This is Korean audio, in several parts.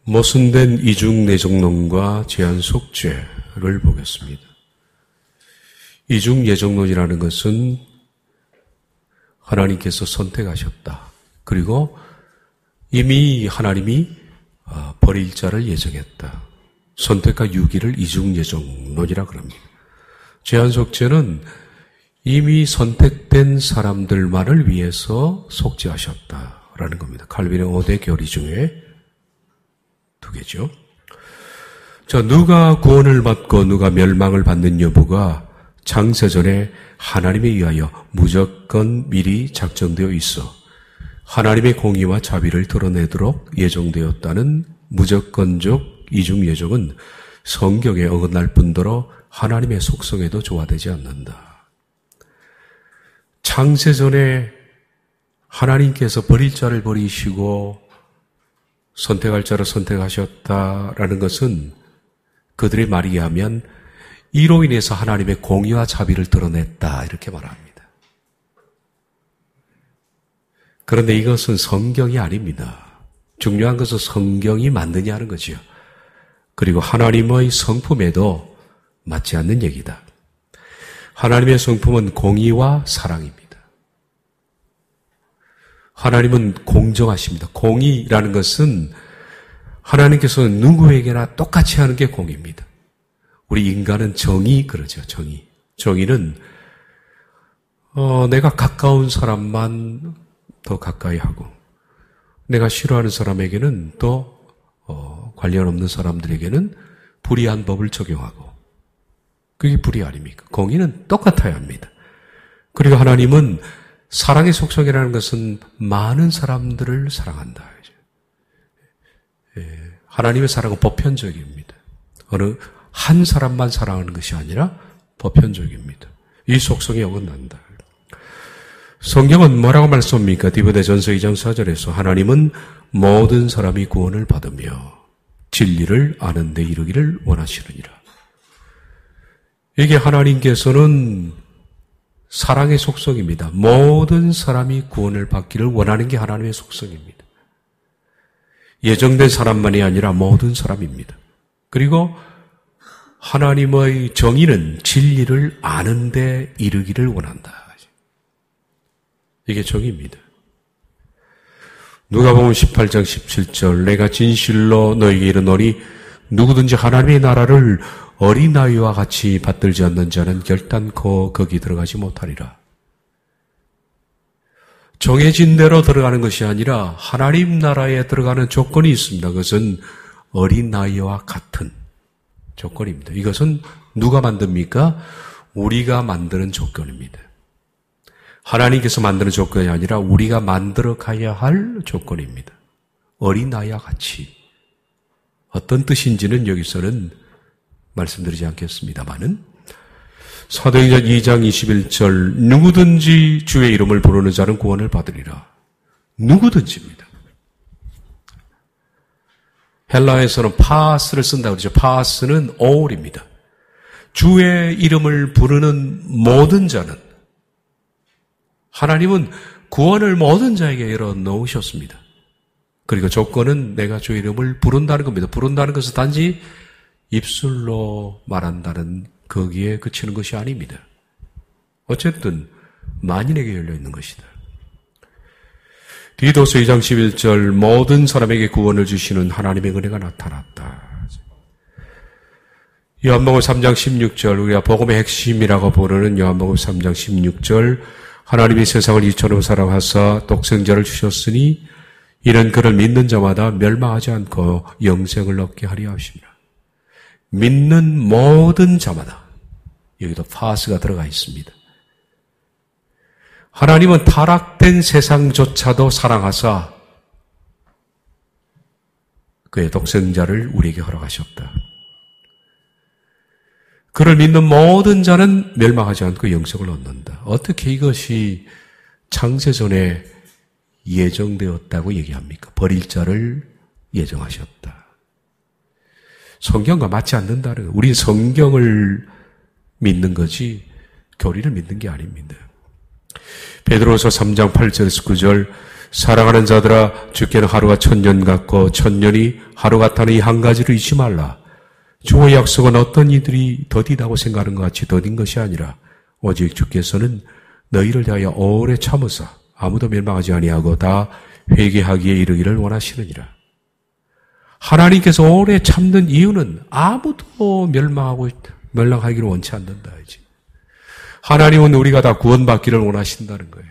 모순된 이중예정론과 제한속죄를 보겠습니다. 이중예정론이라는 것은 하나님께서 선택하셨다. 그리고 이미 하나님이 버릴 자를 예정했다. 선택과 유기를 이중예정론이라 그럽니다. 제한속죄는 이미 선택된 사람들만을 위해서 속죄하셨다라는 겁니다. 칼빈의 5대 교리 중에 두 개죠. 자, 누가 구원을 받고 누가 멸망을 받는 여부가 창세전에 하나님에 의하여 무조건 미리 작정되어 있어 하나님의 공의와 자비를 드러내도록 예정되었다는 무조건적 이중예정은 성경에 어긋날 뿐더러 하나님의 속성에도 조화되지 않는다. 창세전에 하나님께서 버릴 자를 버리시고 선택할 자를 선택하셨다라는 것은 그들의 말에 의하면 이로 인해서 하나님의 공의와 자비를 드러냈다 이렇게 말합니다. 그런데 이것은 성경이 아닙니다. 중요한 것은 성경이 맞느냐 하는 거지요. 그리고 하나님의 성품에도 맞지 않는 얘기다. 하나님의 성품은 공의와 사랑입니다. 하나님은 공정하십니다. 공의라는 것은 하나님께서는 누구에게나 똑같이 하는 게 공의입니다. 우리 인간은 정의 그러죠. 정의. 정의는 내가 가까운 사람만 더 가까이 하고 내가 싫어하는 사람에게는 또 관련 없는 사람들에게는 불의한 법을 적용하고 그게 불의 아닙니까? 공의는 똑같아야 합니다. 그리고 하나님은 사랑의 속성이라는 것은 많은 사람들을 사랑한다. 하나님의 사랑은 보편적입니다. 어느 한 사람만 사랑하는 것이 아니라 보편적입니다. 이 속성이 어긋난다. 성경은 뭐라고 말씀합니까? 디모데전서 2장 4절에서 하나님은 모든 사람이 구원을 받으며 진리를 아는 데 이르기를 원하시느니라. 이게 하나님께서는 사랑의 속성입니다. 모든 사람이 구원을 받기를 원하는 게 하나님의 속성입니다. 예정된 사람만이 아니라 모든 사람입니다. 그리고 하나님의 정의는 진리를 아는 데 이르기를 원한다. 이게 정의입니다. 누가복음 18장 17절 내가 진실로 너희에게 이르노니 누구든지 하나님의 나라를 어린아이와 같이 받들지 않는 자는 결단코 거기 들어가지 못하리라. 정해진 대로 들어가는 것이 아니라 하나님 나라에 들어가는 조건이 있습니다. 그것은 어린아이와 같은 조건입니다. 이것은 누가 만듭니까? 우리가 만드는 조건입니다. 하나님께서 만드는 조건이 아니라 우리가 만들어 가야 할 조건입니다. 어린아이와 같이. 어떤 뜻인지는 여기서는 말씀드리지 않겠습니다만은 사도행전 2장 21절 누구든지 주의 이름을 부르는 자는 구원을 받으리라. 누구든지입니다. 헬라에서는 파스를 쓴다고 그러죠. 파스는 all입니다. 주의 이름을 부르는 모든 자는 하나님은 구원을 모든 자에게 열어놓으셨습니다. 그리고 조건은 내가 주의 이름을 부른다는 겁니다. 부른다는 것은 단지 입술로 말한다는 거기에 그치는 것이 아닙니다. 어쨌든 만인에게 열려있는 것이다. 디도서 2장 11절 모든 사람에게 구원을 주시는 하나님의 은혜가 나타났다. 요한복음 3장 16절 우리가 복음의 핵심이라고 부르는 요한복음 3장 16절 하나님이 세상을 이처럼 사랑하사 독생자를 주셨으니 이는 그를 믿는 자마다 멸망하지 않고 영생을 얻게 하려 하십니다. 믿는 모든 자마다 여기도 파스가 들어가 있습니다. 하나님은 타락된 세상조차도 사랑하사 그의 독생자를 우리에게 허락하셨다. 그를 믿는 모든 자는 멸망하지 않고 영생을 얻는다. 어떻게 이것이 창세전에 예정되었다고 얘기합니까? 버릴 자를 예정하셨다. 성경과 맞지 않는다는 거예요. 우린 성경을 믿는 거지 교리를 믿는 게 아닙니다. 베드로서 3장 8절에서 9절 사랑하는 자들아 주께는 하루가 1000년 같고 1000년이 하루 같다는 이 한 가지를 잊지 말라. 주의 약속은 어떤 이들이 더디다고 생각하는 것 같이 더딘 것이 아니라 오직 주께서는 너희를 대하여 오래 참으사 아무도 멸망하지 아니하고 다 회개하기에 이르기를 원하시느니라. 하나님께서 오래 참는 이유는 아무도 멸망하기를 원치 않는다. 하나님은 우리가 다 구원받기를 원하신다는 거예요.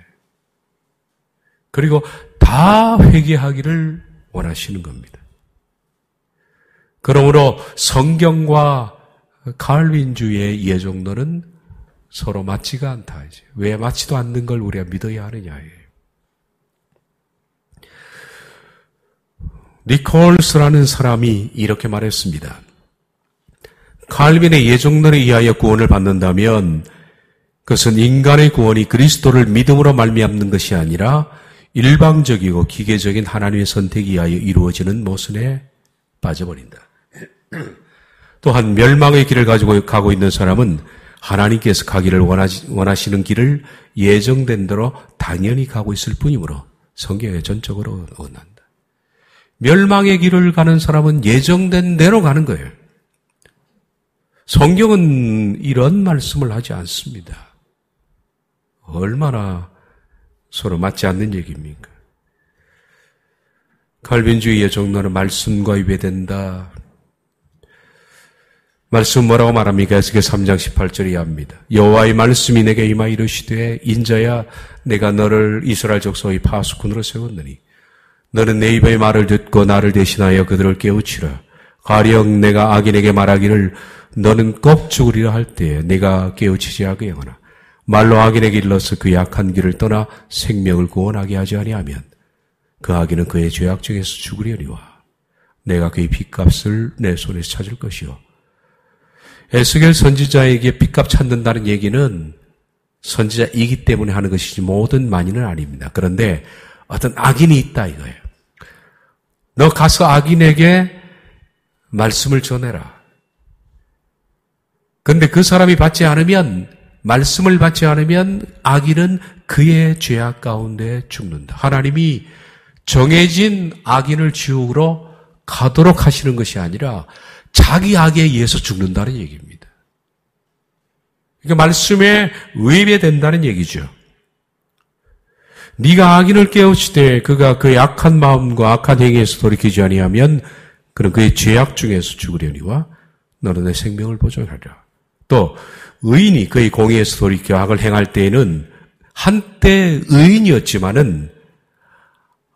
그리고 다 회개하기를 원하시는 겁니다. 그러므로 성경과 칼빈주의의 예정론은 서로 맞지가 않다. 왜 맞지도 않는 걸 우리가 믿어야 하느냐예요. 니콜스라는 사람이 이렇게 말했습니다. 칼빈의 예정론에 의하여 구원을 받는다면 그것은 인간의 구원이 그리스도를 믿음으로 말미암는 것이 아니라 일방적이고 기계적인 하나님의 선택에 의하여 이루어지는 모순에 빠져버린다. 또한 멸망의 길을 가지고 가고 있는 사람은 하나님께서 가기를 원하시는 길을 예정된 대로 당연히 가고 있을 뿐이므로 성경에 전적으로 언한다. 멸망의 길을 가는 사람은 예정된 대로 가는 거예요. 성경은 이런 말씀을 하지 않습니다. 얼마나 서로 맞지 않는 얘기입니까? 칼빈주의 예정론은 말씀과 위배된다. 말씀 뭐라고 말합니까? 에스겔 3장 18절에 이해합니다. 여호와의 말씀이 내게 임하 이르시되 인자야 내가 너를 이스라엘 족속의 파수꾼으로 세웠느니 너는 내 입의 말을 듣고 나를 대신하여 그들을 깨우치라. 가령 내가 악인에게 말하기를 너는 꼭 죽으리라 할 때에 내가 깨우치지 아니하거나 말로 악인에게 일러서 그 약한 길을 떠나 생명을 구원하게 하지 아니하면 그 악인은 그의 죄악 중에서 죽으려니와 내가 그의 핏값을 내 손에서 찾을 것이요. 에스겔 선지자에게 핏값 찾는다는 얘기는 선지자이기 때문에 하는 것이지 모든 만인은 아닙니다. 그런데 어떤 악인이 있다 이거예요. 너 가서 악인에게 말씀을 전해라. 그런데 그 사람이 말씀을 받지 않으면 악인은 그의 죄악 가운데 죽는다. 하나님이 정해진 악인을 지옥으로 가도록 하시는 것이 아니라 자기 악에 의해서 죽는다는 얘기입니다. 그러니까 말씀에 위배된다는 얘기죠. 네가 악인을 깨우치되 그가 그 악한 마음과 악한 행위에서 돌이키지 아니하면 그는 그의 죄악 중에서 죽으려니와 너는 내 생명을 보존하리라. 또 의인이 그의 공의에서 돌이켜 악을 행할 때에는 한때 의인이었지만은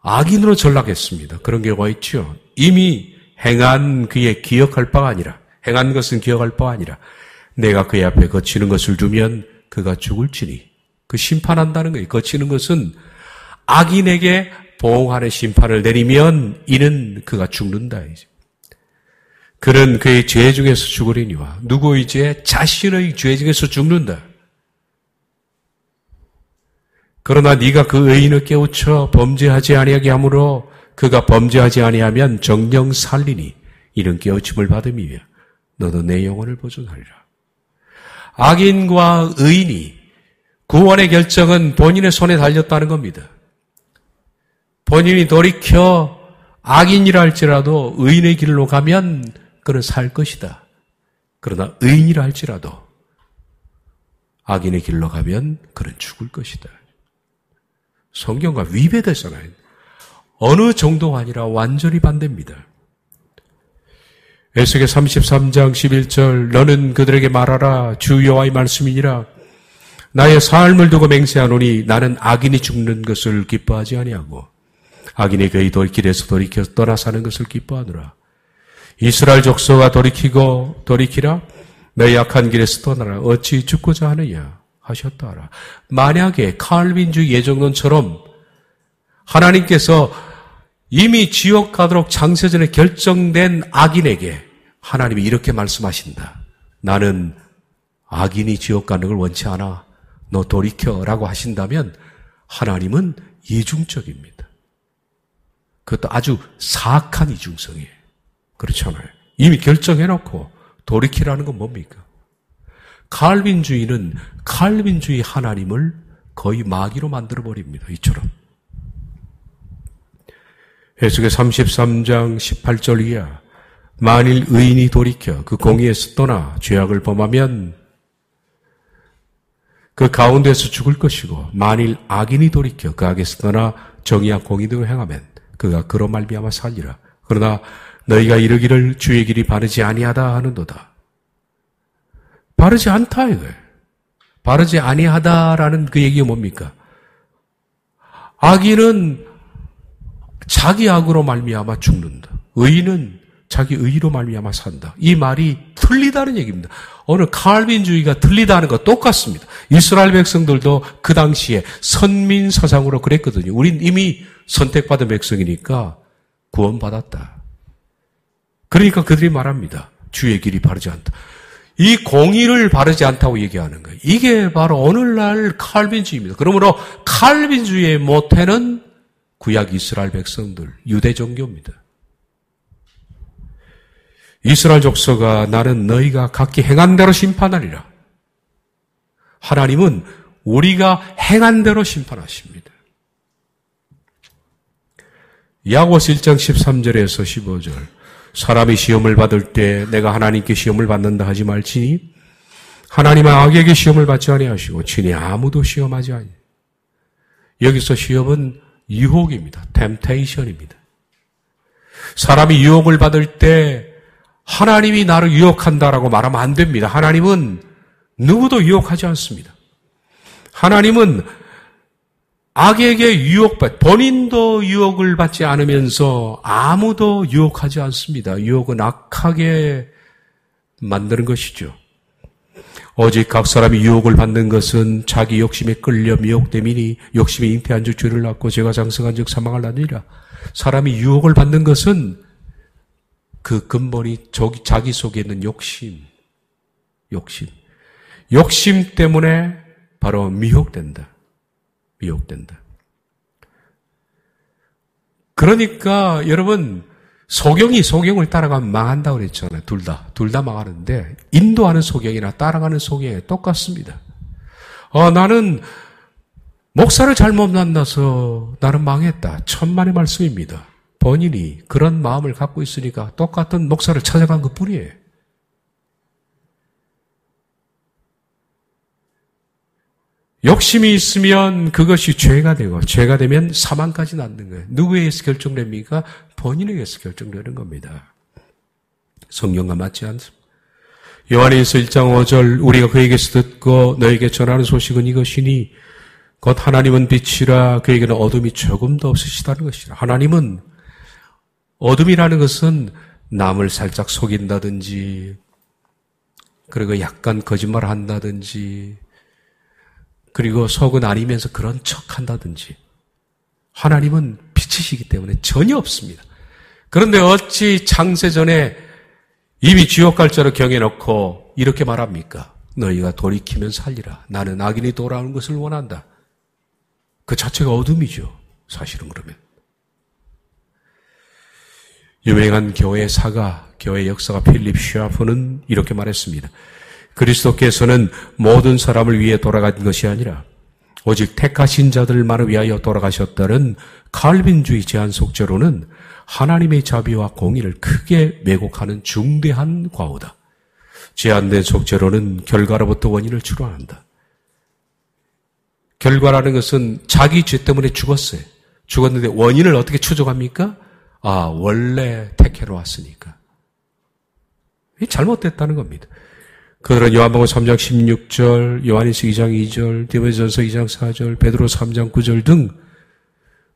악인으로 전락했습니다. 그런 경우가 있죠. 이미 행한 그의 기억할 바가 아니라 행한 것은 기억할 바가 아니라 내가 그의 앞에 거치는 것을 두면 그가 죽을지니 그 심판한다는 거예요. 거치는 것은 악인에게 보응하는 심판을 내리면 이는 그가 죽는다. 그는 그의 죄 중에서 죽으리니와 누구 이제 자신의 죄 중에서 죽는다. 그러나 네가 그 의인을 깨우쳐 범죄하지 아니하게 하므로 그가 범죄하지 아니하면 정령 살리니 이는 깨우침을 받음이며 너도 내 영혼을 보존하리라. 악인과 의인이 구원의 결정은 본인의 손에 달렸다는 겁니다. 본인이 돌이켜 악인이라 할지라도 의인의 길로 가면 그는 살 것이다. 그러나 의인이라 할지라도 악인의 길로 가면 그는 죽을 것이다. 성경과 위배되잖아요. 어느 정도가 아니라 완전히 반대입니다. 에스겔 33장 11절 너는 그들에게 말하라 주 여호와의 말씀이니라 나의 삶을 두고 맹세하노니 나는 악인이 죽는 것을 기뻐하지 아니하고 악인이 그의 길에서 돌이켜 떠나 사는 것을 기뻐하노라. 이스라엘 족속아 돌이키라 너의 악한 길에서 떠나라 어찌 죽고자 하느냐 하셨다라. 만약에 칼빈주의 예정론처럼 하나님께서 이미 지옥 가도록 창세전에 결정된 악인에게 하나님이 이렇게 말씀하신다. 나는 악인이 지옥 가는 걸 원치 않아. 너 돌이켜라고 하신다면 하나님은 이중적입니다. 그것도 아주 사악한 이중성이에요. 그렇잖아요. 이미 결정해놓고 돌이키라는 건 뭡니까? 칼빈주의는 칼빈주의 하나님을 거의 마귀로 만들어버립니다. 이처럼. 해석의 33장 18절 이하 만일 의인이 돌이켜 그 공의에서 떠나 죄악을 범하면 그 가운데서 죽을 것이고 만일 악인이 돌이켜 그 악에서 떠나 정의와 공의대로 행하면 그가 그로 말미암아 살리라. 그러나 너희가 이르기를 주의 길이 바르지 아니하다 하는도다. 바르지 않다 이거예요. 바르지 아니하다라는 그 얘기가 뭡니까? 악인은 자기 악으로 말미암아 죽는다. 의인은 자기 의로 말미암아 산다. 이 말이 틀리다는 얘기입니다. 오늘 칼빈주의가 틀리다는 거 똑같습니다. 이스라엘 백성들도 그 당시에 선민 사상으로 그랬거든요. 우린 이미 선택받은 백성이니까 구원받았다. 그러니까 그들이 말합니다. 주의 길이 바르지 않다. 이 공의를 바르지 않다고 얘기하는 거예요. 이게 바로 오늘날 칼빈주의입니다. 그러므로 칼빈주의의 모태는 구약 이스라엘 백성들, 유대 종교입니다. 이스라엘 족속아 나는 너희가 각기 행한 대로 심판하리라. 하나님은 우리가 행한 대로 심판하십니다. 야고보서 1장 13절에서 15절 사람이 시험을 받을 때 내가 하나님께 시험을 받는다 하지 말지니 하나님은 악에게 시험을 받지 아니하시고 친히 아무도 시험하지 아니. 여기서 시험은 유혹입니다. 템테이션입니다. 사람이 유혹을 받을 때 하나님이 나를 유혹한다라고 말하면 안 됩니다. 하나님은 누구도 유혹하지 않습니다. 하나님은 악에게 본인도 유혹을 받지 않으면서 아무도 유혹하지 않습니다. 유혹은 악하게 만드는 것이죠. 오직 각 사람이 유혹을 받는 것은 자기 욕심에 끌려 미혹됨이니 욕심에 잉태한 즉 죄를 낳고 죄가 장성한 즉 사망을 낳으리라. 사람이 유혹을 받는 것은 그 근본이 자기 속에 있는 욕심 때문에 바로 미혹된다. 그러니까 여러분 소경을 따라가면 망한다고 그랬잖아요. 둘 다 망하는데 인도하는 소경이나 따라가는 소경이 똑같습니다. 나는 목사를 잘못 만나서 나는 망했다. 천만의 말씀입니다. 본인이 그런 마음을 갖고 있으니까 똑같은 목사를 찾아간 것뿐이에요. 욕심이 있으면 그것이 죄가 되고 죄가 되면 사망까지 낳는 거예요. 누구에 의해서 결정됩니까? 본인에 의해서 결정되는 겁니다. 성경과 맞지 않습니다. 요한일서 1장 5절 우리가 그에게서 듣고 너에게 전하는 소식은 이것이니 곧 하나님은 빛이라 그에게는 어둠이 조금도 없으시다는 것이라. 하나님은 어둠이라는 것은 남을 살짝 속인다든지 그리고 약간 거짓말을 한다든지 그리고 속은 아니면서 그런 척한다든지 하나님은 빛이시기 때문에 전혀 없습니다. 그런데 어찌 창세전에 이미 지옥 갈 자로 경해놓고 이렇게 말합니까? 너희가 돌이키면 살리라. 나는 악인이 돌아오는 것을 원한다. 그 자체가 어둠이죠. 사실은 그러면. 유명한 교회 역사가 필립 샤프는 이렇게 말했습니다. 그리스도께서는 모든 사람을 위해 돌아간 것이 아니라 오직 택하신 자들만을 위하여 돌아가셨다는 칼빈주의 제한 속죄로는 하나님의 자비와 공의를 크게 왜곡하는 중대한 과오다. 제한된 속죄로는 결과로부터 원인을 추론한다. 결과라는 것은 자기 죄 때문에 죽었어요. 죽었는데 원인을 어떻게 추적합니까? 원래 택해로 왔으니까. 이게 잘못됐다는 겁니다. 그들은 요한복음 3장 16절, 요한일서 2장 2절, 디모데전서 2장 4절, 베드로 3장 9절 등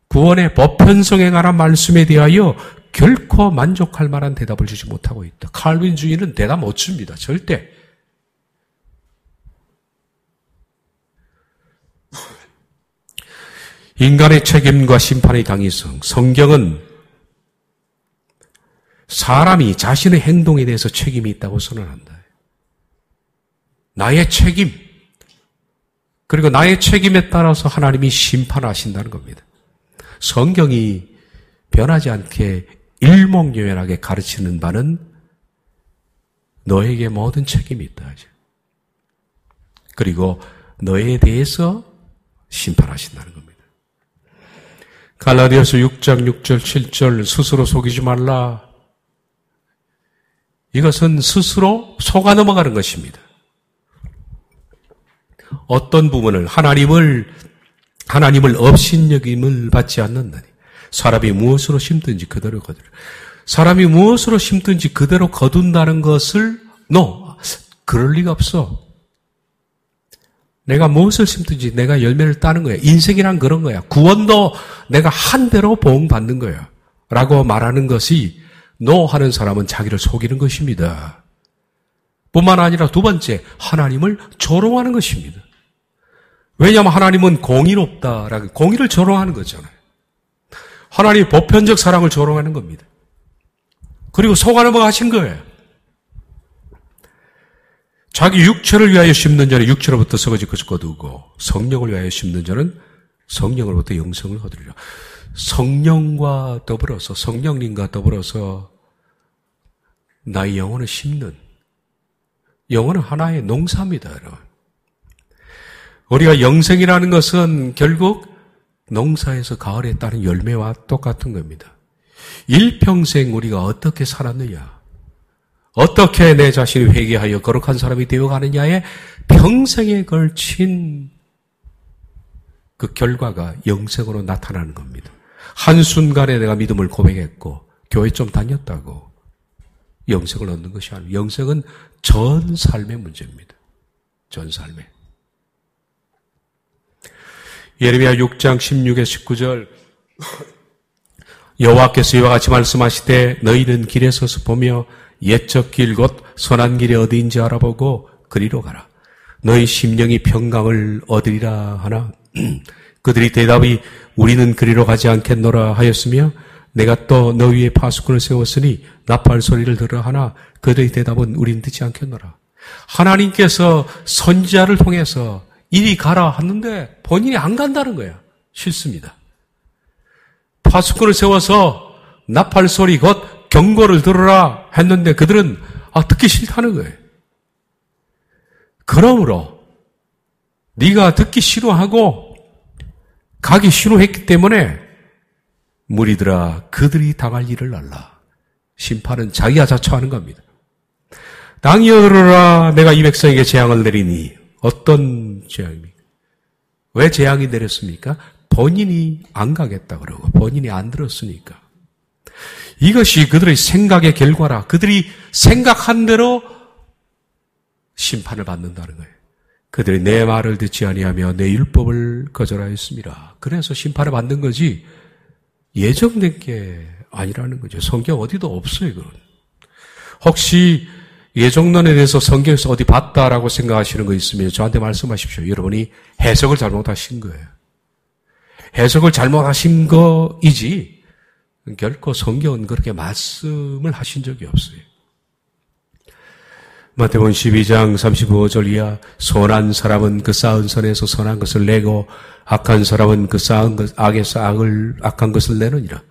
구원의 법편성에 관한 말씀에 대하여 결코 만족할 만한 대답을 주지 못하고 있다. 칼빈주의는 대답 못 줍니다. 절대. 인간의 책임과 심판의 당위성. 성경은 사람이 자신의 행동에 대해서 책임이 있다고 선언한다. 나의 책임, 그리고 나의 책임에 따라서 하나님이 심판하신다는 겁니다. 성경이 변하지 않게 일목요연하게 가르치는 바는 너에게 모든 책임이 있다. 그리고 너에 대해서 심판하신다는 겁니다. 갈라디아서 6장 6절 7절 스스로 속이지 말라. 이것은 스스로 속아 넘어가는 것입니다. 어떤 부분을 하나님을 업신여김을 받지 않는다니. 사람이 무엇으로 심든지 그대로 거두라. 사람이 무엇으로 심든지 그대로 거둔다는 것을 그럴 리가 없어. 내가 무엇을 심든지 내가 열매를 따는 거야. 인생이란 그런 거야. 구원도 내가 한 대로 보응받는 거야. 라고 말하는 것이 하는 사람은 자기를 속이는 것입니다. 뿐만 아니라 두 번째, 하나님을 조롱하는 것입니다. 왜냐하면 하나님은 공의롭다라고 공의를 조롱하는 거잖아요. 하나님이 보편적 사랑을 조롱하는 겁니다. 그리고 속아 넘어가신 거예요. 자기 육체를 위하여 심는 자는 육체로부터 썩어질 것을 거두고 성령을 위하여 심는 자는 성령으로부터 영생을 거두리라. 성령과 더불어서 성령님과 더불어서 나의 영혼을 심는 영혼은 하나의 농사입니다. 여러분. 우리가 영생이라는 것은 결국 농사에서 가을에 따른 열매와 똑같은 겁니다. 일평생 우리가 어떻게 살았느냐, 어떻게 내 자신을 회개하여 거룩한 사람이 되어가느냐에 평생에 걸친 그 결과가 영생으로 나타나는 겁니다. 한순간에 내가 믿음을 고백했고 교회 좀 다녔다고 영생을 얻는 것이 아니고 영생은 전 삶의 문제입니다. 전 삶의. 예레미야 6장 16에 19절 여호와께서 이와 같이 말씀하시되 너희는 길에 서서 보며 옛적 길 곧 선한 길이 어디인지 알아보고 그리로 가라. 너희 심령이 평강을 얻으리라 하나 그들이 대답이 우리는 그리로 가지 않겠노라 하였으며 내가 또 너 위에 파수꾼을 세웠으니 나팔 소리를 들으라 하나 그들의 대답은 우리는 듣지 않겠노라. 하나님께서 선지자를 통해서 이리 가라 하는데 본인이 안 간다는 거야. 싫습니다. 파수꾼을 세워서 나팔 소리 곧 경고를 들으라 했는데 그들은 듣기 싫다는 거예요. 그러므로 네가 듣기 싫어하고 가기 싫어했기 때문에 무리들아 그들이 당할 일을 알라. 심판은 자기가 자처하는 겁니다. 땅이여 들으라 내가 이 백성에게 재앙을 내리니 어떤 재앙입니까? 왜 재앙이 내렸습니까? 본인이 안 가겠다 그러고 본인이 안 들었으니까. 이것이 그들의 생각의 결과라. 그들이 생각한 대로 심판을 받는다는 거예요. 그들이 내 말을 듣지 아니하며 내 율법을 거절하였습니다. 그래서 심판을 받는 거지 예정된 게 아니라는 거죠. 성경 어디도 없어요. 그건. 혹시 예정론에 대해서 성경에서 어디 봤다라고 생각하시는 거 있으면 저한테 말씀하십시오. 여러분이 해석을 잘못하신 거예요. 해석을 잘못하신 거이지 결코 성경은 그렇게 말씀을 하신 적이 없어요. 마태복음 12장 35절 이하 선한 사람은 그 쌓은 선에서 선한 것을 내고 악한 사람은 그 쌓은 것 악에서 악한 것을 내느니라.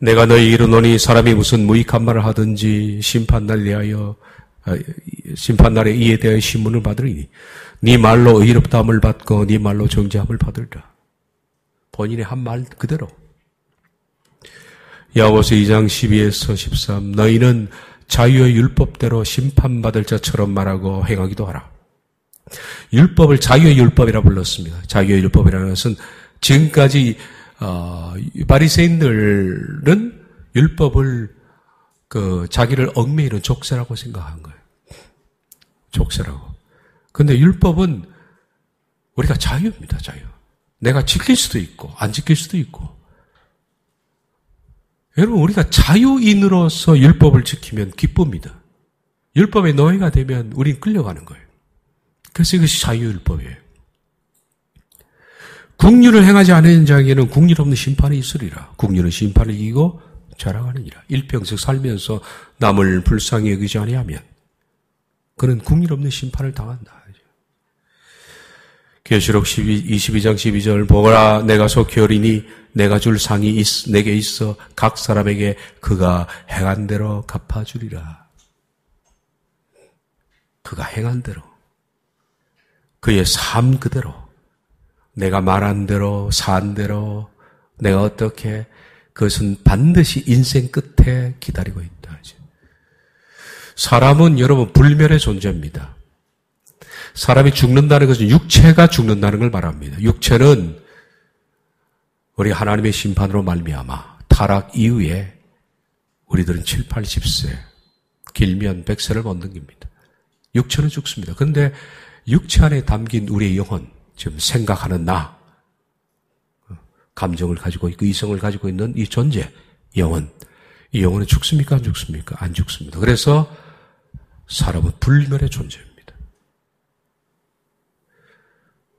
내가 너희 이르노니 사람이 무슨 무익한 말을 하든지 심판날에 이에 대하여 신문을 받으리니 네 말로 의롭다함을 받고 네 말로 정죄함을 받으리라. 본인의 한 말 그대로. 야고보서 2장 12에서 13 너희는 자유의 율법대로 심판받을 자처럼 말하고 행하기도 하라. 율법을 자유의 율법이라 불렀습니다. 자유의 율법이라는 것은 지금까지 바리새인들은 율법을 자기를 얽매이는 족쇄라고 생각한 거예요. 족쇄라고. 근데 율법은 우리가 자유입니다. 자유. 내가 지킬 수도 있고 안 지킬 수도 있고. 여러분 우리가 자유인으로서 율법을 지키면 기쁩니다. 율법의 노예가 되면 우린 끌려가는 거예요. 그래서 이것이 자유율법이에요. 국률을 행하지 않은 자에게는 국률 없는 심판이 있으리라. 국률은 심판을 이기고 자랑하느니라. 일평생 살면서 남을 불쌍히 여기지 아니하면 그는 국률 없는 심판을 당한다. 계시록 22장 12절 보거라 내가 속히 어리니 내가 줄 상이 내게 있어 각 사람에게 그가 행한 대로 갚아주리라. 그가 행한 대로 그의 삶 그대로 내가 말한 대로 산 대로 내가 어떻게 그것은 반드시 인생 끝에 기다리고 있다. 사람은 여러분 불멸의 존재입니다. 사람이 죽는다는 것은 육체가 죽는다는 걸 말합니다. 육체는 우리 하나님의 심판으로 말미암아 타락 이후에 우리들은 7, 80세, 길면 100세를 못 넘깁니다. 육체는 죽습니다. 그런데 육체 안에 담긴 우리의 영혼, 지금 생각하는 나, 감정을 가지고 있고 이성을 가지고 있는 이 존재, 영혼, 이 영혼은 죽습니까? 안 죽습니까? 안 죽습니다. 그래서 사람은 불멸의 존재입니다.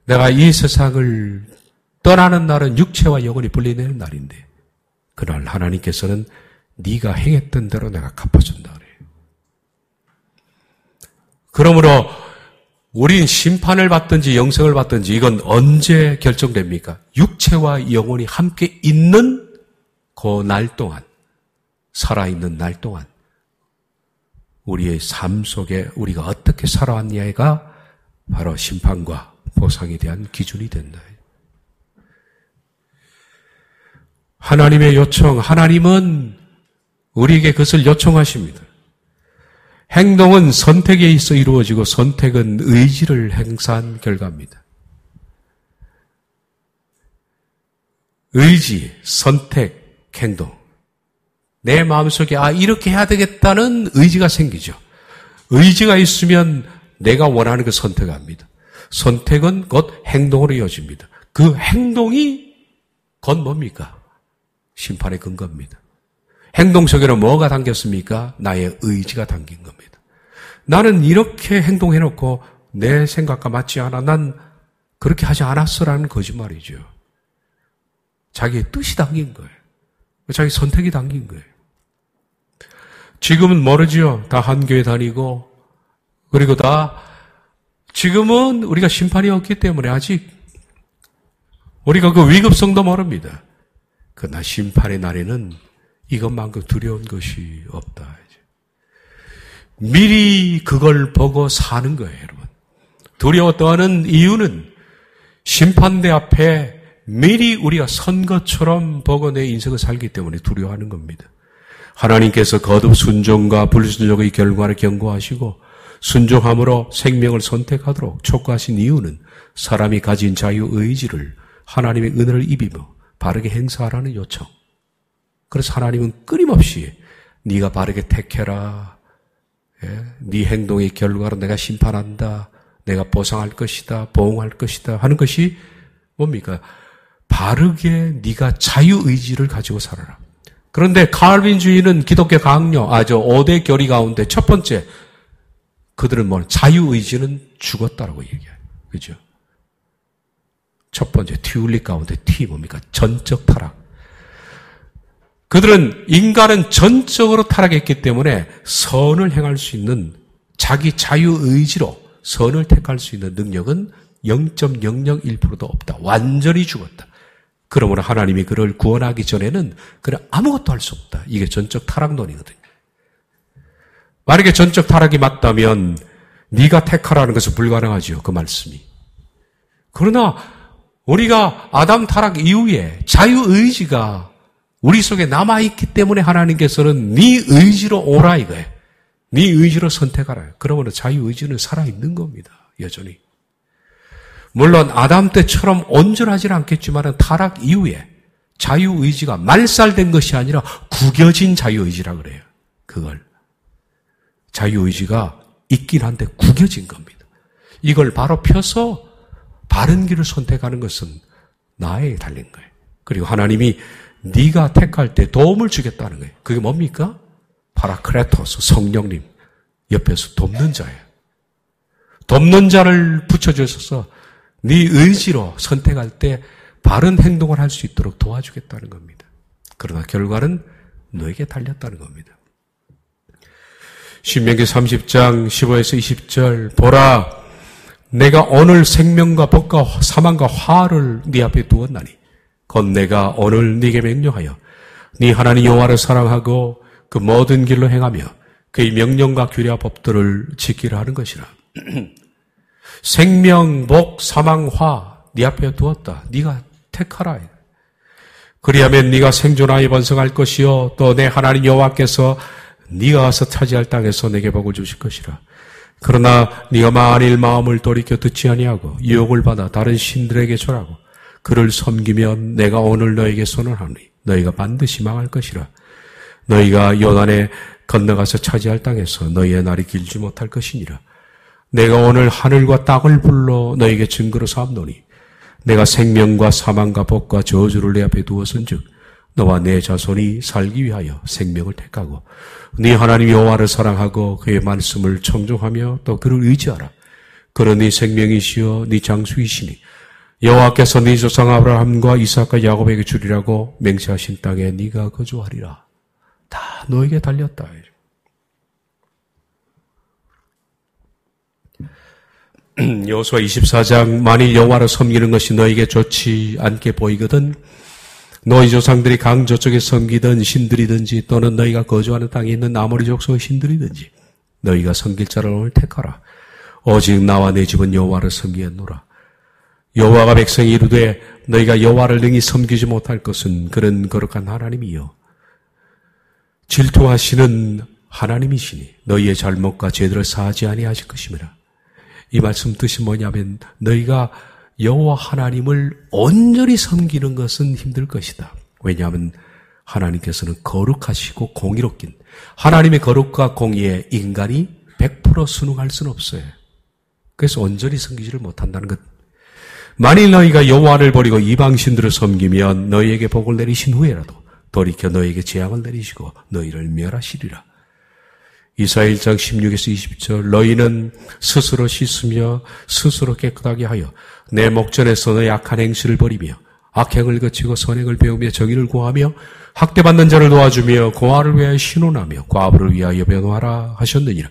내가 이 세상을 떠나는 날은 육체와 영혼이 분리되는 날인데 그날 하나님께서는 네가 행했던 대로 내가 갚아준다 그래요. 그러므로 우린 심판을 받든지 영생을 받든지 이건 언제 결정됩니까? 육체와 영혼이 함께 있는 그 날 동안, 살아있는 날 동안 우리의 삶 속에 우리가 어떻게 살아왔냐가 바로 심판과 보상에 대한 기준이 된다. 하나님의 요청, 하나님은 우리에게 그것을 요청하십니다. 행동은 선택에 있어 이루어지고 선택은 의지를 행사한 결과입니다. 의지, 선택, 행동. 내 마음속에 이렇게 해야 되겠다는 의지가 생기죠. 의지가 있으면 내가 원하는 그 선택을 합니다. 선택은 곧 행동으로 이어집니다. 그 행동이 곧 뭡니까? 심판의 근거입니다. 행동 속에는 뭐가 담겼습니까? 나의 의지가 담긴 겁니다. 나는 이렇게 행동해놓고 내 생각과 맞지 않아. 난 그렇게 하지 않았어라는 거짓말이죠. 자기의 뜻이 담긴 거예요. 자기 선택이 담긴 거예요. 지금은 모르지요. 다 한교회 다니고 그리고 다 지금은 우리가 심판이 없기 때문에 아직 우리가 그 위급성도 모릅니다. 그러나 심판의 날에는 이것만큼 두려운 것이 없다. 미리 그걸 보고 사는 거예요, 여러분. 두려워 떠하는 이유는 심판대 앞에 미리 우리가 선 것처럼 보고 내 인생을 살기 때문에 두려워하는 겁니다. 하나님께서 거듭 순종과 불순종의 결과를 경고하시고 순종함으로 생명을 선택하도록 촉구하신 이유는 사람이 가진 자유의지를 하나님의 은혜를 입이며 바르게 행사하라는 요청. 그래서 하나님은 끊임없이 네가 바르게 택해라. 네 행동의 결과로 내가 심판한다. 내가 보상할 것이다. 보응할 것이다. 하는 것이 뭡니까? 바르게 네가 자유의지를 가지고 살아라. 그런데 칼빈주의는 기독교 강요, 5대 교리 가운데 첫 번째, 그들은 자유의지는 죽었다라고 얘기해요. 그죠? 첫 번째, 튜립 가운데 T 뭡니까? 전적 타락. 그들은 인간은 전적으로 타락했기 때문에 선을 행할 수 있는 자기 자유의지로 선을 택할 수 있는 능력은 0.001%도 없다. 완전히 죽었다. 그러므로 하나님이 그를 구원하기 전에는 그는 아무것도 할 수 없다. 이게 전적 타락론이거든요. 만약에 전적 타락이 맞다면 네가 택하라는 것은 불가능하죠. 그 말씀이. 그러나 우리가 아담 타락 이후에 자유의지가 우리 속에 남아있기 때문에 하나님께서는 네 의지로 오라 이거예요. 네 의지로 선택하라. 그러면 자유의지는 살아있는 겁니다. 여전히. 물론 아담 때처럼 온전하지는 않겠지만 타락 이후에 자유의지가 말살된 것이 아니라 구겨진 자유의지라 그래요. 그걸. 자유의지가 있긴 한데 구겨진 겁니다. 이걸 바로 펴서 바른 길을 선택하는 것은 나에게 달린 거예요. 그리고 하나님이 네가 택할 때 도움을 주겠다는 거예요. 그게 뭡니까? 파라크레토스, 성령님 옆에서 돕는 자예요. 돕는 자를 붙여주셔서 네 의지로 선택할 때 바른 행동을 할 수 있도록 도와주겠다는 겁니다. 그러나 결과는 너에게 달렸다는 겁니다. 신명기 30장 15에서 20절 보라 내가 오늘 생명과 복과 사망과 화를 네 앞에 두었나니 곧 내가 오늘 네게 명령하여 네 하나님 여호와를 사랑하고 그 모든 길로 행하며 그의 명령과 규례와 법들을 지키라 하는 것이라. 생명, 복, 사망, 화 네 앞에 두었다. 네가 택하라. 그리하면 네가 생존하여 번성할 것이요 또 내 하나님 여호와께서 네가 와서 차지할 땅에서 내게 복을 주실 것이라. 그러나 네가 만일 마음을 돌이켜 듣지 아니하고 유혹을 받아 다른 신들에게 절하고 그를 섬기면 내가 오늘 너에게 선언하노니 너희가 반드시 망할 것이라. 너희가 요단에 건너가서 차지할 땅에서 너희의 날이 길지 못할 것이니라. 내가 오늘 하늘과 땅을 불러 너희에게 증거로 삼노니 내가 생명과 사망과 복과 저주를 내 앞에 두었은즉 너와 내 자손이 살기 위하여 생명을 택하고 네 하나님 여호와를 사랑하고 그의 말씀을 청종하며 또 그를 의지하라. 그는 네 생명이시여 네 장수이시니 여호와께서 네 조상 아브라함과 이삭과 야곱에게 주리라고 맹세하신 땅에 네가 거주하리라. 다 너에게 달렸다. 여호수아 24장 만일 여호와를 섬기는 것이 너에게 좋지 않게 보이거든 너희 조상들이 강 저쪽에 섬기던 신들이든지 또는 너희가 거주하는 땅에 있는 아모리 족속의 신들이든지 너희가 섬길 자를 오늘 택하라. 오직 나와 내 집은 여호와를 섬기겠노라. 여호와가 백성이 이르되 너희가 여호와를 능히 섬기지 못할 것은 그는 거룩한 하나님이요 질투하시는 하나님이시니 너희의 잘못과 죄들을 사하지 아니하실 것임이라. 이 말씀 뜻이 뭐냐면 너희가 여호와 하나님을 온전히 섬기는 것은 힘들 것이다. 왜냐하면 하나님께서는 거룩하시고 공의롭긴 하나님의 거룩과 공의에 인간이 100% 순응할 수는 없어요. 그래서 온전히 섬기지를 못한다는 것. 만일 너희가 여호와를 버리고 이방신들을 섬기면 너희에게 복을 내리신 후에라도 돌이켜 너희에게 재앙을 내리시고 너희를 멸하시리라. 이사야 1장 16에서 20절 너희는 스스로 씻으며 스스로 깨끗하게 하여 내 목전에서 너의 악한 행실을 버리며 악행을 거치고 선행을 배우며 정의를 구하며 학대받는 자를 도와주며 고아를 위하여 신원하며 과부를 위하여 변호하라 하셨느니라.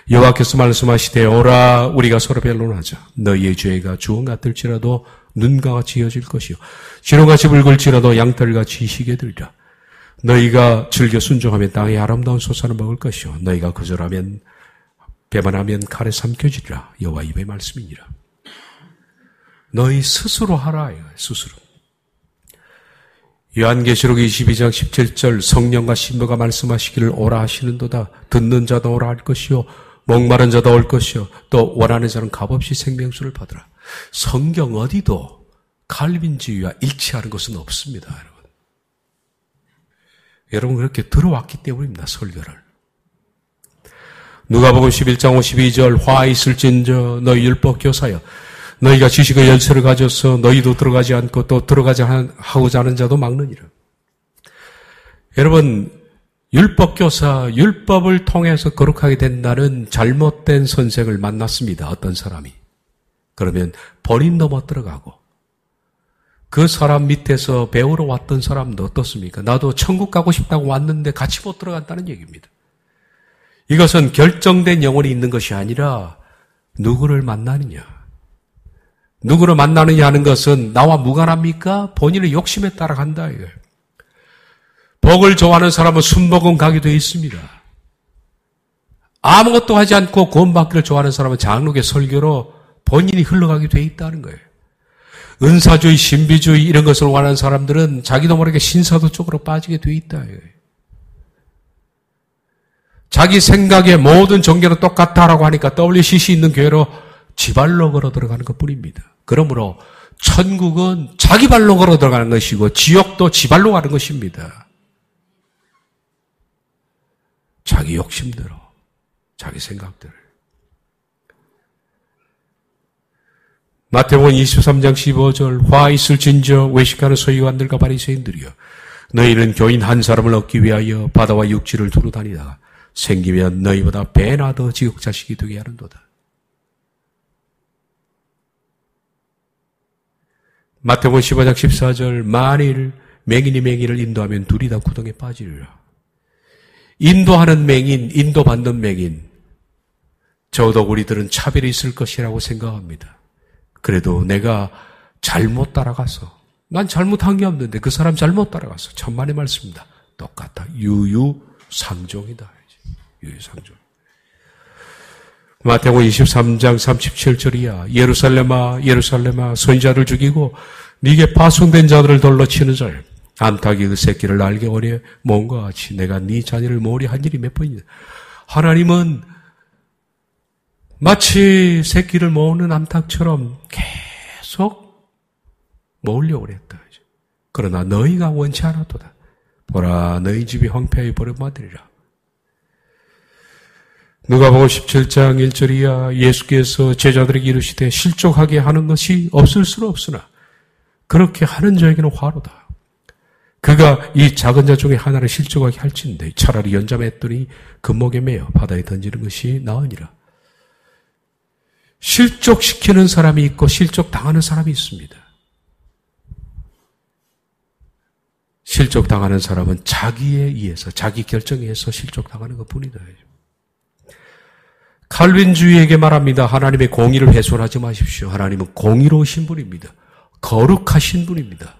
여호와께서 말씀하시되 오라 우리가 서로 변론하자. 너희의 죄가 주홍 같을지라도 눈같이 이어질 것이요 진홍같이 붉을지라도 양털같이 희게 되리라. 너희가 즐겨 순종하면 땅의 아름다운 소산을 먹을 것이요 너희가 거절하면 배반하면 칼에 삼켜지리라. 여호와 입의 말씀이니라. 너희 스스로 하라. 스스로. 요한계시록 22장 17절 성령과 신부가 말씀하시기를 오라 하시는도다. 듣는 자도 오라 할 것이요 목마른 자도 올 것이요 또 원하는 자는 값없이 생명수를 받으라. 성경 어디도 칼빈주의와 일치하는 것은 없습니다. 여러분. 여러분 그렇게 들어왔기 때문입니다. 설교를. 누가복음 11장 52절 화 있을진저 너희 율법교사여 너희가 지식의 열쇠를 가져서 너희도 들어가지 않고 또 들어가지 하고자 하는 자도 막느니라. 여러분 율법교사 율법을 통해서 거룩하게 된다는 잘못된 선생을 만났습니다. 어떤 사람이. 그러면 본인도 못 들어가고 그 사람 밑에서 배우러 왔던 사람도 어떻습니까? 나도 천국 가고 싶다고 왔는데 같이 못 들어간다는 얘기입니다. 이것은 결정된 영혼이 있는 것이 아니라 누구를 만나느냐. 누구를 만나느냐 하는 것은 나와 무관합니까? 본인의 욕심에 따라간다 이거예요. 복을 좋아하는 사람은 순복음 가게 되어 있습니다. 아무것도 하지 않고 구원받기를 좋아하는 사람은 장로교 설교로 본인이 흘러가게 되어 있다는 거예요. 은사주의, 신비주의 이런 것을 원하는 사람들은 자기도 모르게 신사도 쪽으로 빠지게 되어 있다 이거예요. 자기 생각에 모든 종교는 똑같다라고 하니까 WCC 있는 교회로 지발로 걸어 들어가는 것뿐입니다. 그러므로 천국은 자기 발로 걸어 들어가는 것이고 지옥도 지발로 가는 것입니다. 자기 욕심대로, 자기 생각대로. 마태복음 23장 15절 화 있을진저 외식하는 서기관들과 바리새인들이여 너희는 교인 한 사람을 얻기 위하여 바다와 육지를 두루 다니다가 생기면 너희보다 배나 더 지옥 자식이 되게 하는도다. 마태복음 15장 14절 만일 맹인이 맹인을 인도하면 둘이 다 구덩에 빠지리라. 인도하는 맹인, 인도받는 맹인 저도 우리들은 차별이 있을 것이라고 생각합니다. 그래도 내가 잘못 따라가서 난 잘못한 게 없는데 그 사람 잘못 따라가서 천만의 말씀입니다. 똑같다. 유유상종이다. 유유상종. 마태복음 23장 37절이야. 예루살렘아 예루살렘아 선지자를 죽이고 네게 파송된 자들을 돌로 치는 자 암탉이 그 새끼를 날개 오래 모음과 같이 내가 네 자녀를 모으려 한 일이 몇 번이냐. 하나님은 마치 새끼를 모으는 암탉처럼 계속 모으려고 그랬다. 그러나 너희가 원치 않았도다. 보라 너희 집이 황폐하여 버림받으리라. 누가복음 17장 1절이야. 예수께서 제자들에게 이르시되 실족하게 하는 것이 없을 수는 없으나 그렇게 하는 자에게는 화로다. 그가 이 작은 자 중에 하나를 실족하게 할진대 차라리 연자매했더니 금목에 매어 바다에 던지는 것이 나으니라. 실족시키는 사람이 있고 실족당하는 사람이 있습니다. 실족당하는 사람은 자기에 의해서 자기 결정에 의해서 실족당하는 것뿐이다. 칼빈주의에게 말합니다. 하나님의 공의를 훼손하지 마십시오. 하나님은 공의로우신 분입니다. 거룩하신 분입니다.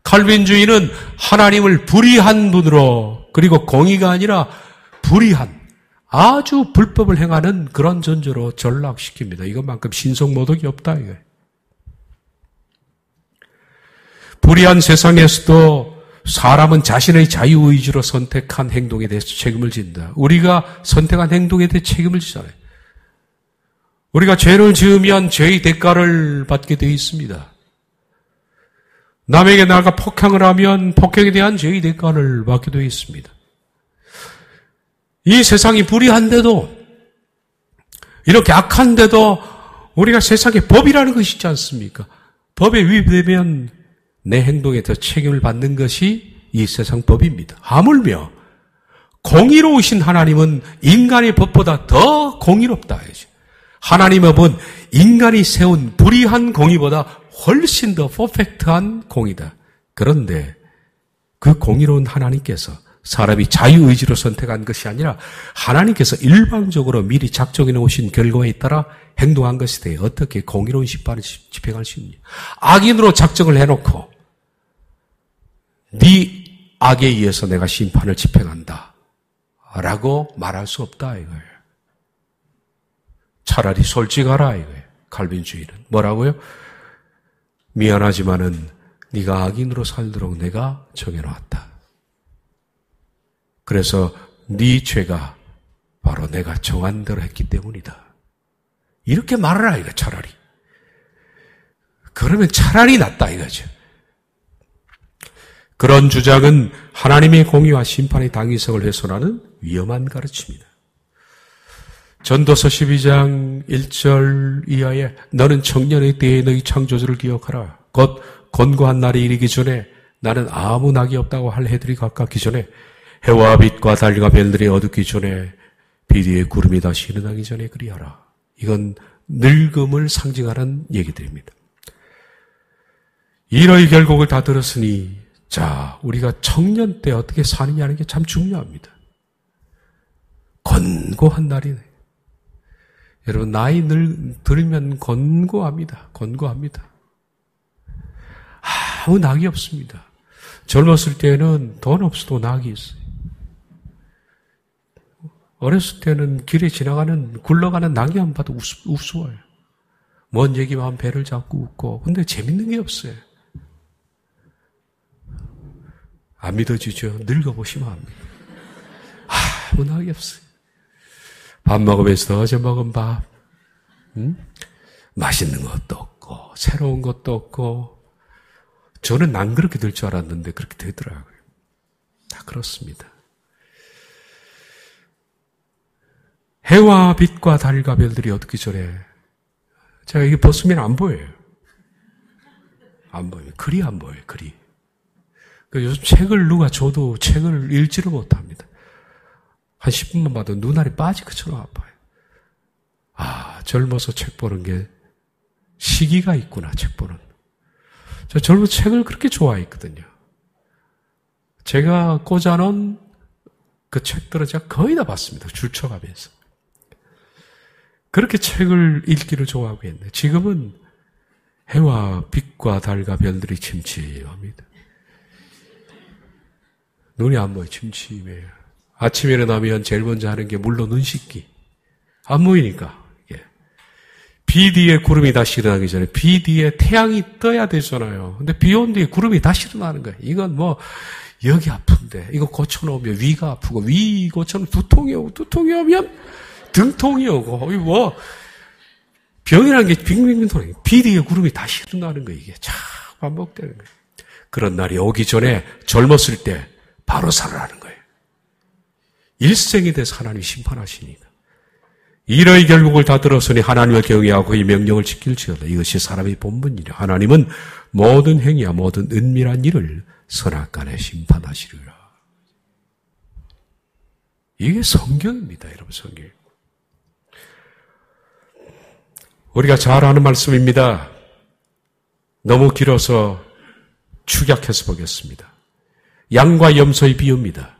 칼빈주의는 하나님을 불의한 분으로 그리고 공의가 아니라 불의한 아주 불법을 행하는 그런 존재로 전락시킵니다. 이것만큼 신성모독이 없다 이거예요. 불의한 세상에서도 사람은 자신의 자유의지로 선택한 행동에 대해서 책임을 진다. 우리가 선택한 행동에 대해 책임을 지잖아요. 우리가 죄를 지으면 죄의 대가를 받게 되어 있습니다. 남에게 나가 폭행을 하면 폭행에 대한 죄의 대가를 받게 되어 있습니다. 이 세상이 불의한데도 이렇게 악한데도 우리가 세상에 법이라는 것이 있지 않습니까? 법에 위배되면 내 행동에 더 책임을 받는 것이 이 세상 법입니다. 하물며 공의로우신 하나님은 인간의 법보다 더 공의롭다. 하나님의 법은 인간이 세운 불의한 공의보다 훨씬 더 퍼펙트한 공의다. 그런데 그 공의로운 하나님께서 사람이 자유의지로 선택한 것이 아니라 하나님께서 일방적으로 미리 작정해 놓으신 결과에 따라 행동한 것이 돼 어떻게 공의로운 심판을 집행할 수 있냐. 악인으로 작정을 해놓고 네 악에 의해서 내가 심판을 집행한다 라고 말할 수 없다 이거예요. 차라리 솔직하라 이거예요. 칼빈주의는 뭐라고요? 미안하지만은 네가 악인으로 살도록 내가 정해놓았다. 그래서 네 죄가 바로 내가 정한 대로 했기 때문이다. 이렇게 말하라 이거 차라리. 그러면 차라리 낫다 이거죠. 그런 주장은 하나님의 공의와 심판의 당위성을 훼손하는 위험한 가르침이다. 전도서 12장 1절 이하에 너는 청년의 때에 너희 창조주를 기억하라. 곧 권고한 날이 이르기 전에 나는 아무 낙이 없다고 할 해들이 가깝기 전에 해와 빛과 달과 별들이 어둡기 전에 빛 위에 구름이 다시 일어나기 전에 그리하라. 이건 늙음을 상징하는 얘기들입니다. 이러의 결국을 다 들었으니 자, 우리가 청년 때 어떻게 사느냐는 게 참 중요합니다. 권고한 날이네. 여러분 나이 들면 권고합니다. 권고합니다. 아무 낙이 없습니다. 젊었을 때는 돈 없어도 낙이 있어요. 어렸을 때는 길에 지나가는 굴러가는 낙이 안 봐도 우스워요. 뭔 얘기만 하면 배를 잡고 웃고 근데 재밌는 게 없어요. 안 믿어지죠? 늙어보시면 압니다. 아무 낙이 없어요. 밥 먹으면서 어제 먹은 밥, 맛있는 것도 없고 새로운 것도 없고 저는 안 그렇게 될 줄 알았는데 그렇게 되더라고요. 다 그렇습니다. 해와 빛과 달과 별들이 어떻게 저래? 제가 이게 벗으면 안 보여요. 안 보여요. 글이 안 보여요. 글이. 요즘 책을 누가 줘도 책을 읽지를 못합니다. 한 10분만 봐도 눈알이 빠질 것처럼 아파요. 아, 젊어서 책 보는 게 시기가 있구나, 책 보는. 저 젊은 책을 그렇게 좋아했거든요. 제가 꽂아놓은 그 책들은 제가 거의 다 봤습니다. 줄쳐가면서. 그렇게 책을 읽기를 좋아하고 했는데 지금은 해와 빛과 달과 별들이 침침합니다. 눈이 안 보여요. 침침해요. 아침에 일어나면 제일 먼저 하는 게 물로 눈 씻기. 안 보이니까. 비 뒤에 구름이 다시 일어나기 전에 비 뒤에 태양이 떠야 되잖아요. 근데 비 온 뒤에 구름이 다시 일어나는 거예요. 이건 뭐 여기 아픈데 이거 고쳐놓으면 위가 아프고 위 고쳐놓으면 두통이 오고 두통이 오면 등통이 오고 뭐 병이라는 게 빙빙빙 도는 거예요. 비 뒤에 구름이 다시 일어나는 거예요. 이게 참 반복되는 거예요. 그런 날이 오기 전에 젊었을 때 바로 살아나는 거예요. 일생이 돼서 하나님이 심판하시니까. 이러이 결국을 다 들었으니 하나님을 경외하고 그의 명령을 지킬지어다. 이것이 사람의 본분이라. 하나님은 모든 행위와 모든 은밀한 일을 선악간에 심판하시리라. 이게 성경입니다. 여러분, 성경. 우리가 잘 아는 말씀입니다. 너무 길어서 축약해서 보겠습니다. 양과 염소의 비유입니다.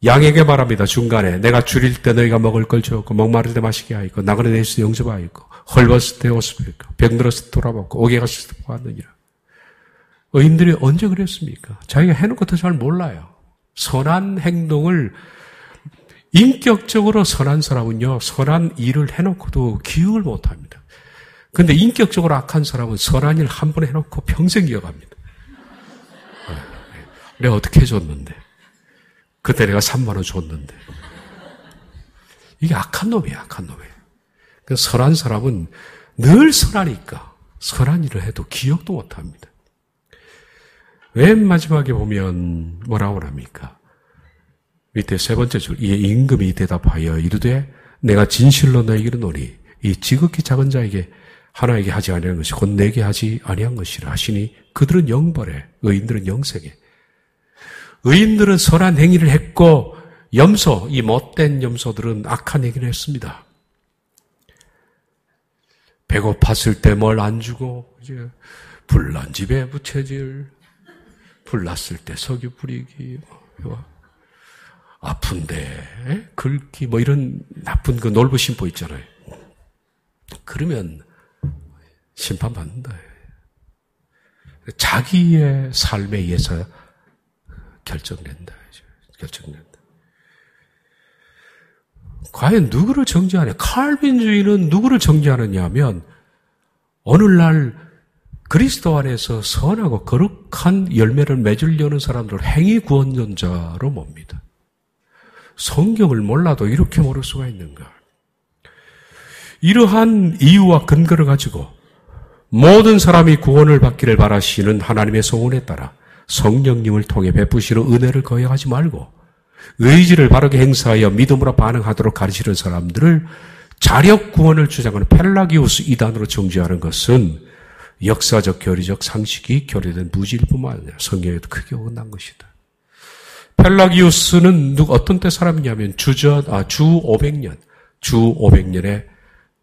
양에게 말합니다. 중간에 내가 줄일 때 너희가 먹을 걸 주었고 목마를 때 마시게 하였고 나그네 되실 때 영접하였고 헐벗을 때 옷을 입고 병들었을 때 돌아봤고 옥에 갔을 때 보았느니라. 의인들이 언제 그랬습니까? 자기가 해놓은 것도 잘 몰라요. 선한 행동을 인격적으로 선한 사람은요, 선한 일을 해놓고도 기억을 못합니다. 그런데 인격적으로 악한 사람은 선한 일 한 번 해놓고 평생 기억합니다. 내가 어떻게 해줬는데, 그때 내가 3만 원 줬는데. 이게 악한 놈이에요, 악한 놈이에요. 그래서 선한 사람은 늘 선하니까 선한 일을 해도 기억도 못합니다. 맨 마지막에 보면 뭐라고 합니까? 밑에 세 번째 줄, 이에 임금이 대답하여 이르되 내가 진실로 너에게 이르노니 이 지극히 작은 자에게 하나에게 하지 아니한 것이 곧 내게 하지 아니한 것이라 하시니 그들은 영벌에 의인들은 영생에. 의인들은 선한 행위를 했고 염소, 이 못된 염소들은 악한 행위를 했습니다. 배고팠을 때 뭘 안 주고 이제 불난 집에 부채질, 불났을 때 석유 뿌리기, 아픈데 긁기 뭐 이런 나쁜 그 놀부심보 있잖아요. 그러면 심판받는다. 자기의 삶에 의해서 결정된다. 결정된다. 과연 누구를 정죄하냐? 칼빈주의는 누구를 정죄하느냐 하면 오늘날 그리스도 안에서 선하고 거룩한 열매를 맺으려는 사람들을 행위 구원론자로 봅니다. 성경을 몰라도 이렇게 모를 수가 있는가? 이러한 이유와 근거를 가지고 모든 사람이 구원을 받기를 바라시는 하나님의 소원에 따라 성령님을 통해 베푸시는 은혜를 거역하지 말고 의지를 바르게 행사하여 믿음으로 반응하도록 가르치는 사람들을 자력 구원을 주장하는 펠라기우스 이단으로 정죄하는 것은 역사적 교리적 상식이 교리된 무지일 뿐만 아니라 성경에도 크게 어긋난 것이다. 펠라기우스는 어떤 때 사람이냐면 주 500년에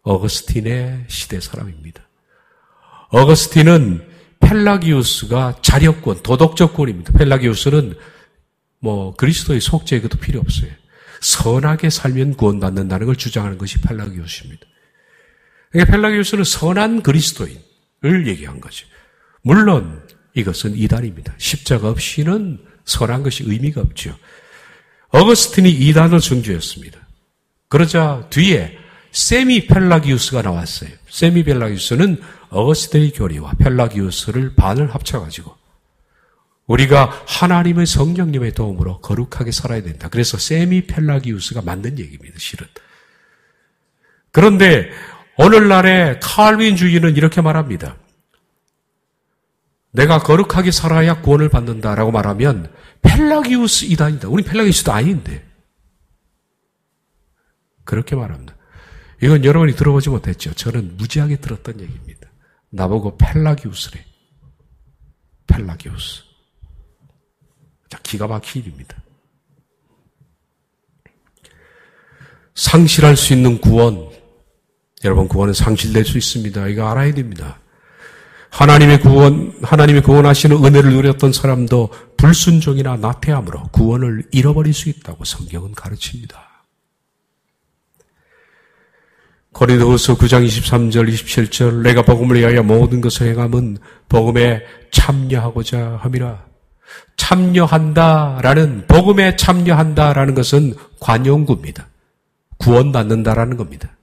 어거스틴의 시대 사람입니다. 어거스틴은 펠라기우스가 자력권, 도덕적 권입니다. 펠라기우스는 그리스도의 속죄 그것도 필요 없어요. 선하게 살면 구원받는다는 걸 주장하는 것이 펠라기우스입니다. 그러니까 펠라기우스는 선한 그리스도인을 얘기한 거죠. 물론 이것은 이단입니다. 십자가 없이는 선한 것이 의미가 없죠. 어거스틴이 이단을 정죄했습니다. 그러자 뒤에 세미 펠라기우스가 나왔어요. 세미 펠라기우스는 어거스틴의 교리와 펠라기우스를 반을 합쳐가지고 우리가 하나님의 성령님의 도움으로 거룩하게 살아야 된다. 그래서 세미 펠라기우스가 만든 얘기입니다, 실은. 그런데 오늘날의 칼빈주의는 이렇게 말합니다. 내가 거룩하게 살아야 구원을 받는다라고 말하면 펠라기우스 이단이다. 우리 펠라기우스도 아닌데. 그렇게 말합니다. 이건 여러분이 들어보지 못했죠. 저는 무지하게 들었던 얘기입니다. 나보고 펠라기우스래. 펠라기우스. 자, 기가 막힌 일입니다. 상실할 수 있는 구원. 여러분, 구원은 상실될 수 있습니다. 이거 알아야 됩니다. 하나님이 구원하시는 은혜를 누렸던 사람도 불순종이나 나태함으로 구원을 잃어버릴 수 있다고 성경은 가르칩니다. 고린도후서 9장 23절 27절 내가 복음을 위하여 모든 것을 행함은 복음에 참여하고자 함이라. 참여한다라는, 복음에 참여한다라는 것은 관용구입니다. 구원받는다라는 겁니다.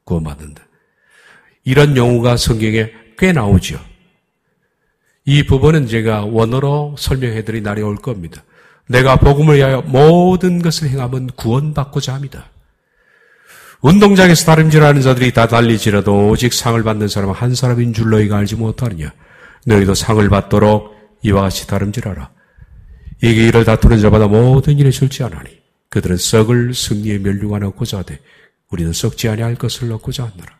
구원받는다. 이런 용어가 성경에 꽤 나오죠. 이 부분은 제가 원어로 설명해드릴 날이 올 겁니다. 내가 복음을 위하여 모든 것을 행하면 구원받고자 합니다. 운동장에서 다름질하는 자들이 다 달리지라도 오직 상을 받는 사람은 한 사람인 줄 너희가 알지 못하느냐. 너희도 상을 받도록 이와 같이 다름질하라. 이게 이를 다투는 자마다 모든 일에 절제하나니 그들은 썩을 승리의 멸류관 얻고자 하되 우리는 썩지 아니할 것을 얻고자 하노라.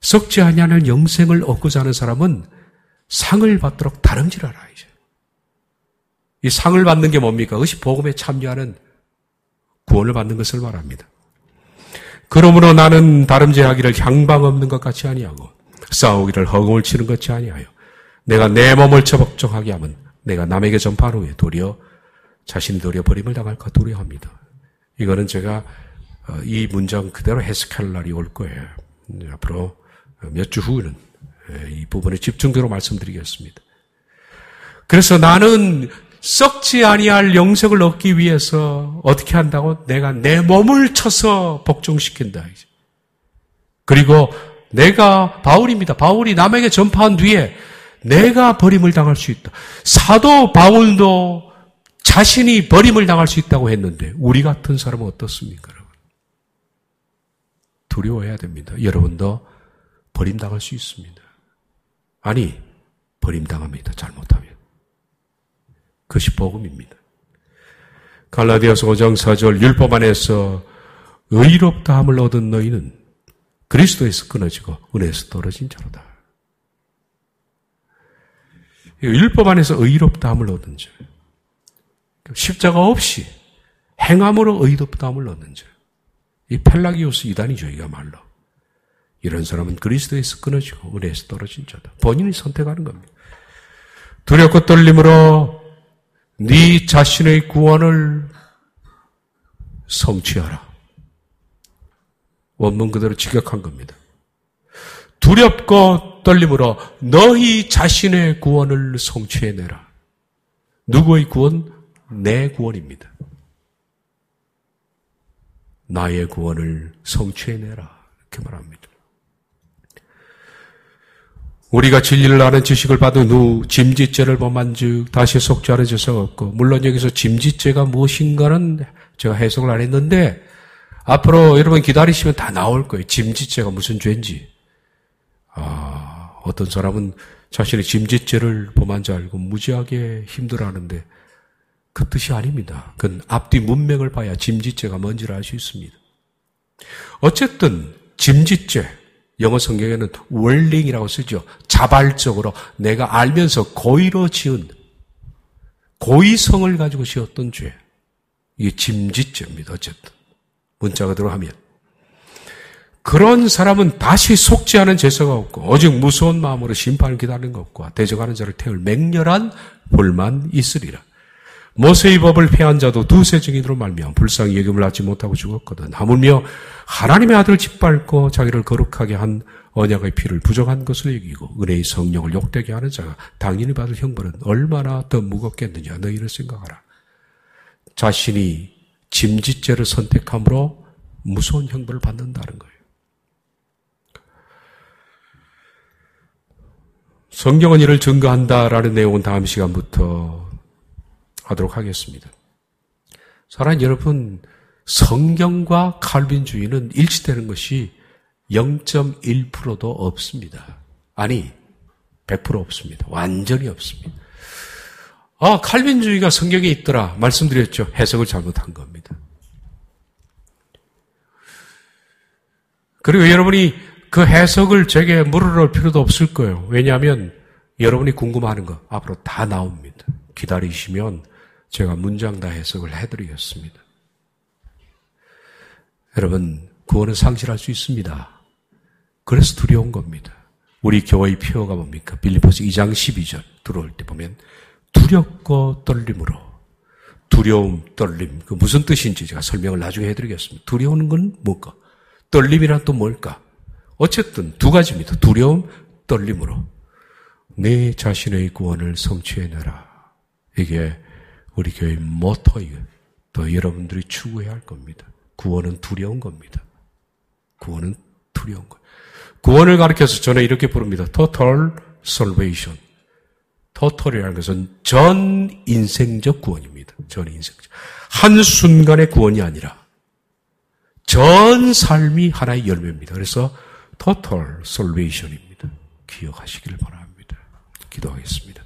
썩지 아니하는 영생을 얻고자 하는 사람은 상을 받도록 다름질하라. 이제. 이 상을 받는 게 뭡니까? 그것이 복음에 참여하는 구원을 받는 것을 말합니다. 그러므로 나는 다름질하기를 향방 없는 것 같이 아니하고 싸우기를 허공을 치는 것 같이 아니하여 내가 내 몸을 처벅정하게 하면 내가 남에게 전파한 후에 자신이 도리어 버림을 당할까 두려워합니다. 이거는 제가 이 문장 그대로 해석할 날이 올 거예요. 앞으로 몇 주 후에는 이 부분에 집중적으로 말씀드리겠습니다. 그래서 나는 썩지 아니할 영생을 얻기 위해서 어떻게 한다고? 내가 내 몸을 쳐서 복종시킨다. 그리고 내가 바울입니다. 바울이 남에게 전파한 뒤에 내가 버림을 당할 수 있다. 사도 바울도 자신이 버림을 당할 수 있다고 했는데 우리 같은 사람은 어떻습니까? 여러분? 두려워해야 됩니다. 여러분도 버림당할 수 있습니다. 아니, 버림당합니다. 잘못하면. 그것이 복음입니다. 갈라디아서 5장 4절 율법 안에서 의롭다함을 얻은 너희는 그리스도에서 끊어지고 은혜에서 떨어진 자로다. 율법 안에서 의롭다함을 얻은 자. 십자가 없이 행함으로 의롭다함을 얻는 자. 이 펠라기오스 이단이죠, 이야말로. 이런 사람은 그리스도에서 끊어지고 은혜에서 떨어진 자다. 본인이 선택하는 겁니다. 두렵고 떨림으로 네 자신의 구원을 성취하라. 원문 그대로 직역한 겁니다. 두렵고 떨림으로 너희 자신의 구원을 성취해내라. 누구의 구원? 내 구원입니다. 나의 구원을 성취해내라. 이렇게 말합니다. 우리가 진리를 아는 지식을 받은 후 짐짓죄를 범한 즉 다시 속죄 하는 죄가 없고, 물론 여기서 짐짓죄가 무엇인가는 제가 해석을 안 했는데 앞으로 여러분 기다리시면 다 나올 거예요. 짐짓죄가 무슨 죄인지. 어떤 사람은 자신의 짐짓죄를 범한 줄 알고 무지하게 힘들어하는데 그 뜻이 아닙니다. 그건 앞뒤 문맥을 봐야 짐짓죄가 뭔지를 알 수 있습니다. 어쨌든 짐짓죄, 영어 성경에는 월링이라고 쓰죠. 자발적으로 내가 알면서 고의로 지은, 고의성을 가지고 지었던 죄. 이게 짐짓죄입니다. 어쨌든 문자 그대로 하면. 그런 사람은 다시 속죄하는 제사가 없고 오직 무서운 마음으로 심판을 기다리는 것과 대적하는 자를 태울 맹렬한 벌만 있으리라. 모세의 법을 폐한 자도 두세 증인으로 말미암아 불쌍히 여김을 받지 못하고 죽었거든. 하물며 하나님의 아들을 짓밟고 자기를 거룩하게 한 언약의 피를 부정한 것을 여기고 은혜의 성령을 욕되게 하는 자가 당연히 받을 형벌은 얼마나 더 무겁겠느냐. 너희는 생각하라. 자신이 짐짓죄를 선택함으로 무서운 형벌을 받는다는 거예요. 성경은 이를 증거한다라는 내용은 다음 시간부터 하도록 하겠습니다. 사랑하는 여러분, 성경과 칼빈주의는 일치되는 것이 0.1%도 없습니다. 아니, 100% 없습니다. 완전히 없습니다. 칼빈주의가 성경에 있더라 말씀드렸죠. 해석을 잘못한 겁니다. 그리고 여러분이 그 해석을 제게 물어볼 필요도 없을 거예요. 왜냐하면 여러분이 궁금해하는 거 앞으로 다 나옵니다. 기다리시면 제가 문장 다 해석을 해드리겠습니다. 여러분, 구원은 상실할 수 있습니다. 그래서 두려운 겁니다. 우리 교회의 표어가 뭡니까? 빌립보서 2장 12절 들어올 때 보면 두렵고 떨림으로, 두려움, 떨림, 그 무슨 뜻인지 제가 설명을 나중에 해드리겠습니다. 두려운 건 뭘까? 떨림이란 또 뭘까? 어쨌든 두 가지입니다. 두려움, 떨림으로 내 자신의 구원을 성취해내라. 이게 우리 교회 모토이고 또 여러분들이 추구해야 할 겁니다. 구원은 두려운 겁니다. 구원은 두려운 거예요. 구원을 가리켜서 저는 이렇게 부릅니다. Total Salvation. 토털이라는 것은 전 인생적 구원입니다. 전 인생적. 한순간의 구원이 아니라 전 삶이 하나의 열매입니다. 그래서 Total Salvation입니다. 기억하시길 바랍니다. 기도하겠습니다.